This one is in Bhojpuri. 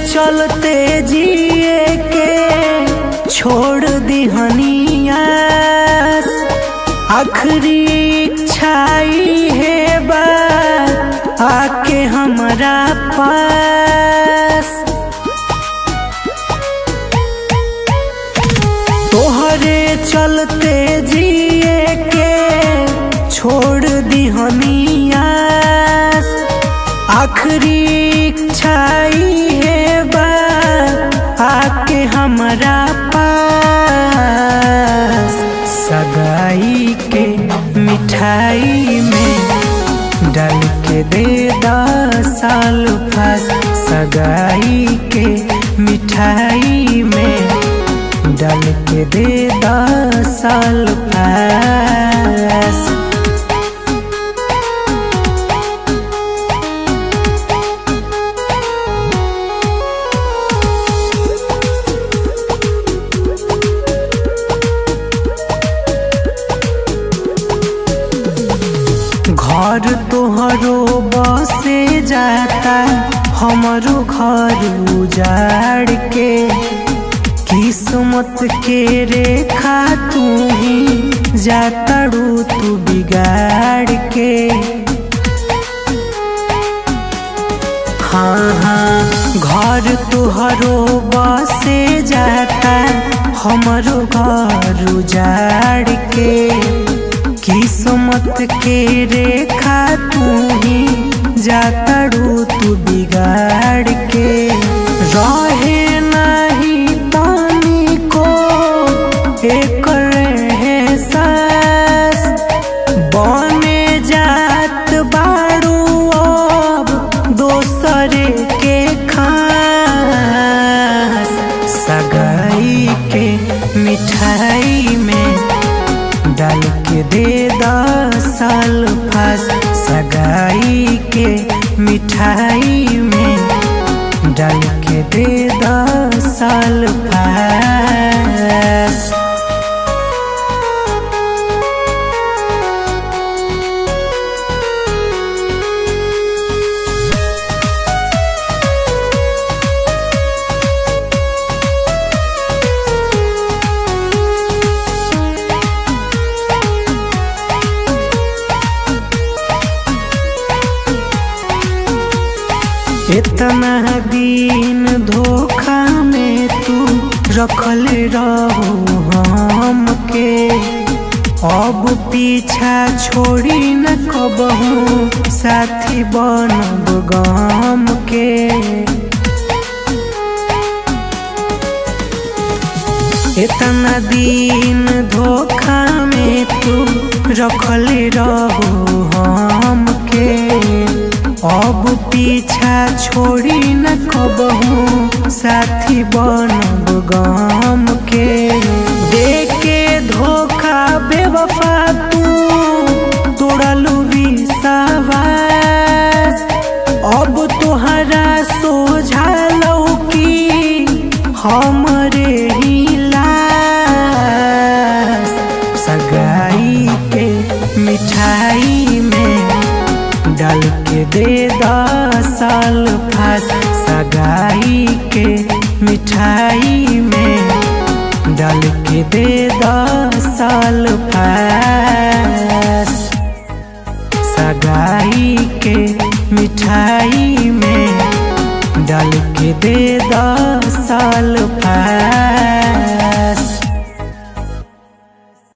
चलते जिए के छोड़ दिहनिया, आखिरी इच्छाई है बात आके हमरा पास। तोहरे चलते जिए के छोड़ दिहनिया, आखिरी इच्छाई है बात आके हमरा पास। सगाई के मिठाई में डाल के दे 10 साल फास। सगाई के मिठाई में डाल के दे 10 साल फास। घर तोहरो बसे जाता, हमरो घर उजाड़ के। किस्मत के रेखा तू ही जाताड़ू तू बिगाड़ के। हाँ हाँ घर तोहरो बसे जाता, हमरो घर उजाड़ के। किस्मत के रेखा तू ही जाताड़ू तू बिगाड़ के। रहे नहीं तानी को एक एहसास, बने जात बाड़ू अब दोसरे के खास। सगाई के मिठाई में डाल के दे 10 साल फास। सगाई के मिठाई में डाल के दे 10 साल फास। इतना दिन धोखा में तू रखल रहो हमके, अब पीछा छोड़ी न कबहू साथी बनब गम के। इतना दिन धोखा में तू रखल रहो हमके, अब पीछा छोड़ी न कबहू साथी बनब गम के। देके धोखा बेवफा तू तोड़लू विश्वास, अब तोहरा सोझालौ की हमरे ही लाश। सगाई के मिठाई में डाल के दे 10 साल फास। सगाई के मिठाई में डाल के दे 10 साल फास। सगाई के मिठाई में डाल के दे 10 साल फास।